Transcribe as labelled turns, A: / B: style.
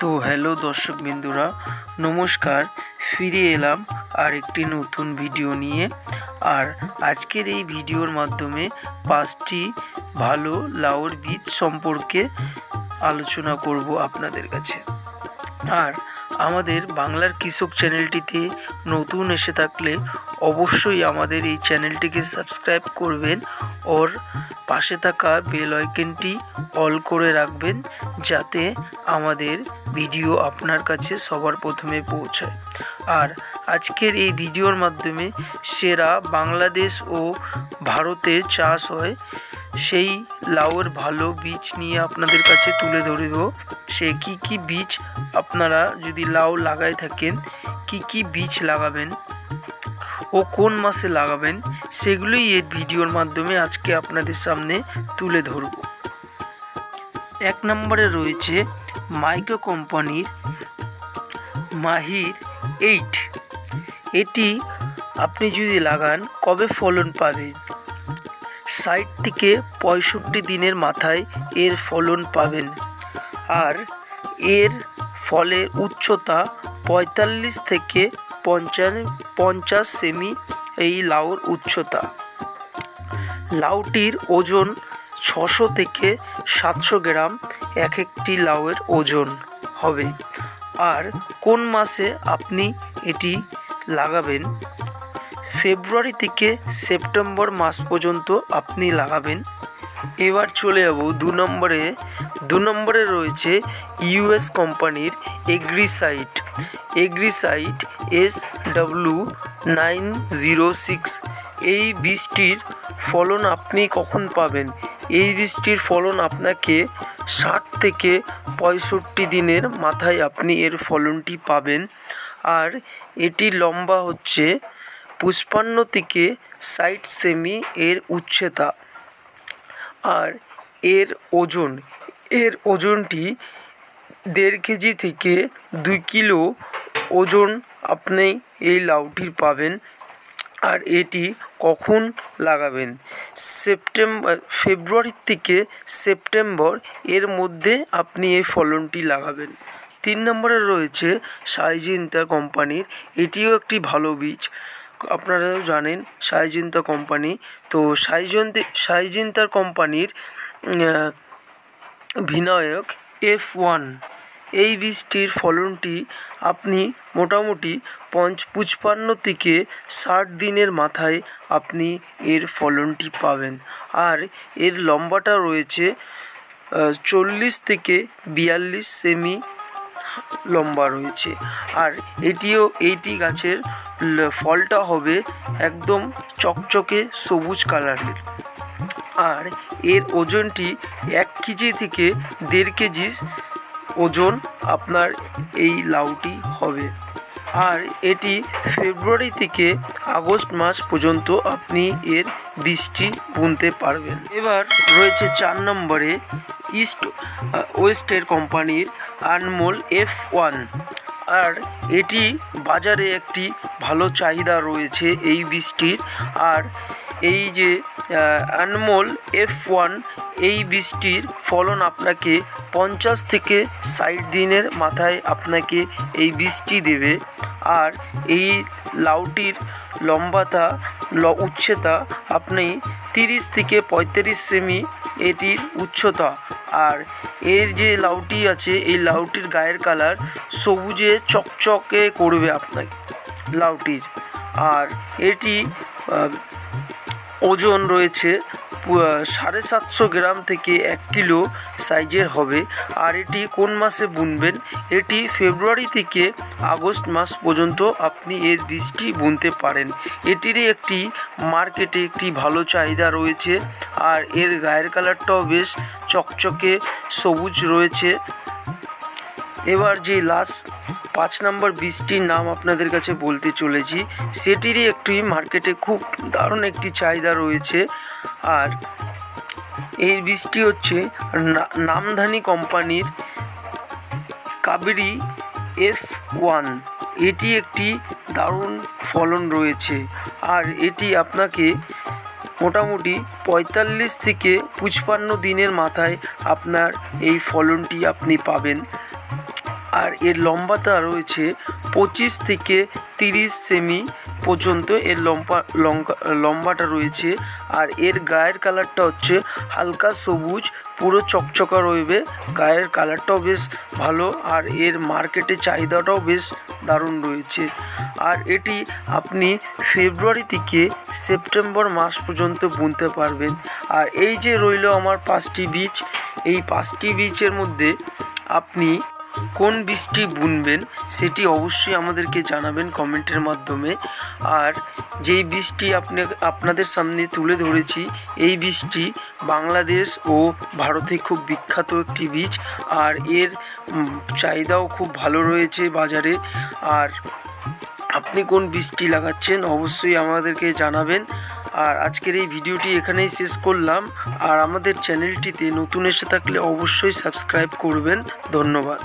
A: তো হ্যালো দর্শক বিন্দুরা, নমস্কার। ফিরে এলাম আর একটি নতুন ভিডিও নিয়ে। আর আজকের এই ভিডিওর মাধ্যমে 5টি ভালো লাউর বীজ সম্পর্কে আলোচনা করব আপনাদের কাছে। আর আমাদের বাংলার কৃষক চ্যানেলটিতে নতুন এসে থাকলে অবশ্যই আমাদের এই চ্যানেলটিকে সাবস্ক্রাইব করবেন ওর পাশে থাকা বেল আইকনটি অল করে রাখবেন, যাতে আমাদের ভিডিও আপনার কাছে সবার প্রথমে পৌঁছায়। আর আজকের এই ভিডিওর মাধ্যমে সেরা বাংলাদেশ ও ভারতে চাষ হয় সেই লাউয়ের ভালো বীজ নিয়ে আপনাদের কাছে তুলে ধরব। সে কি বীজ আপনারা যদি লাউ লাগাই থাকেন, কি বীজ লাগাবেন ও কোন মাসে লাগাবেন, সেগুলোই এই ভিডিওর মাধ্যমে আজকে আপনাদের সামনে তুলে ধরব। 1 নম্বরে রয়েছে মাইক্রো কোম্পানির মাহির 8। এটি আপনি যদি লাগান কবে ফলন পাবেন? 60 থেকে 65 দিনের মাথায় এর ফলন পাবেন। আর এর ফলের উচ্চতা 45 থেকে 50 সেমি এই লাউর উচ্চতা। লাউটির ওজন 600 থেকে 700 গ্রাম একটি লাউয়ের ওজন হবে। আর কোন মাসে আপনি এটি লাগাবেন? ফেব্রুয়ারি থেকে সেপ্টেম্বর মাস পর্যন্ত আপনি লাগাবেন। এবার চলে যাব 2 নম্বরে। 2 নম্বরে রয়েছে ইউএস কোম্পানির এগ্রিসাইট SW906। এই বীজটির ফলন আপনি কখন পাবেন? এই বীজটির ফলন আপনাকে 60 থেকে 65 দিনের মাথায় আপনি এর ফলনটি পাবেন। আর এটি লম্বা হচ্ছে 55 থেকে 60 সেমি এর উচ্চতা। আর এর ওজনটি 1.5 কেজি থেকে 2 কিলো ওজন আপনি এই লাউটির পাবেন। আর এটি কখন লাগাবেন? ফেব্রুয়ারি থেকে সেপ্টেম্বর এর মধ্যে আপনি এই ফলনটি লাগাবেন। 3 নম্বরে রয়েছে সাইজিন্তা কোম্পানির। এটিও একটি ভালো বীজ, আপনারাও জানেন সাইজিন্তা কোম্পানি। তো সাইজিন্তা কোম্পানির ভিনায়ক F1। এই বীজটির ফলনটি আপনি মোটামুটি 55 থেকে 60 দিনের মাথায় আপনি এর ফলনটি পাবেন। আর এর লম্বাটা রয়েছে 40 থেকে 42 সেমি লম্বা রয়েছে। আর এইটি গাছের ফলটা হবে একদম চকচকে সবুজ কালারের। আর এর ওজনটি 1 কেজি থেকে 1.5 কেজি ওজন আপনার এই লাউটি হবে। আর এটি ফেব্রুয়ারি থেকে আগস্ট মাস পর্যন্ত আপনি এর বীজটি বুনতে পারবেন। এবার রয়েছে 4 নম্বরে ওয়েস্টের কোম্পানির আনমোল F1। আর এটি বাজারে একটি ভালো চাহিদা রয়েছে এই বীজটির। আর এই যে আনমোল F1 এই বীজটির ফলন আপনাকে 50 থেকে 60 দিনের মাথায় আপনাকে এই বীজটি দেবে। আর এই লাউটির উচ্চতা আপনি 30 থেকে 35 সেমি এটির উচ্চতা। আর এর যে লাউটি আছে, এই লাউটির গায়ের কালার সবুজে চকচকে করবে আপনাকে লাউটির। আর এটি ওজন রয়েছে 750 গ্রাম থেকে 1 কিলো সাইজের হবে। আর এটি কোন মাসে বুনবেন? এটি ফেব্রুয়ারি থেকে আগস্ট মাস পর্যন্ত আপনি এর বীজটি বুনতে পারেন। এটিরই মার্কেটে একটি ভালো চাহিদা রয়েছে। আর এর গায়ের কালারটাও বেশ চকচকে সবুজ রয়েছে। এবার যে লাস্ট 5 নম্বর বীজটির নাম আপনাদের কাছে বলতে চলেছি, সেটিরই একটি মার্কেটে খুব দারুণ একটি চাহিদা রয়েছে। আর এই বীজটি হচ্ছে নামধানি কোম্পানির কাবেরী F1। এটি একটি দারুণ ফলন রয়েছে। আর এটি আপনাকে মোটামুটি 45 থেকে 55 দিনের মাথায় আপনার এই ফলনটি আপনি পাবেন। আর এর লম্বাটা রয়েছে 25 থেকে 30 সেমি পর্যন্ত এর লম্বাটা রয়েছে। আর এর গায়ের কালারটা হচ্ছে হালকা সবুজ, পুরো চকচকা রইবে, গায়ের কালারটাও বেশ ভালো, আর এর মার্কেটে চাহিদাটাও বেশ দারুণ রয়েছে। আর এটি আপনি ফেব্রুয়ারি থেকে সেপ্টেম্বর মাস পর্যন্ত বুনতে পারবেন। আর এই যে রইল আমার 5টি বীজ, এই 5টি বীজের মধ্যে আপনি কোন বীজটি বুনবেন সেটি অবশ্যই আমাদেরকে জানাবেন কমেন্টের মাধ্যমে। আর যেই বীজটি আপনাদের সামনে তুলে ধরেছি, এই বীজটি বাংলাদেশ ও ভারতে খুব বিখ্যাত একটি বীজ, আর এর চাহিদাও খুব ভালো রয়েছে বাজারে। আর আপনি কোন বীজটি লাগাচ্ছেন অবশ্যই আমাদেরকে জানাবেন। আর আজকের এই ভিডিওটি এখানেই শেষ করলাম। আর আমাদের চ্যানেলটিতে নতুন এসে থাকলে অবশ্যই সাবস্ক্রাইব করবেন। ধন্যবাদ।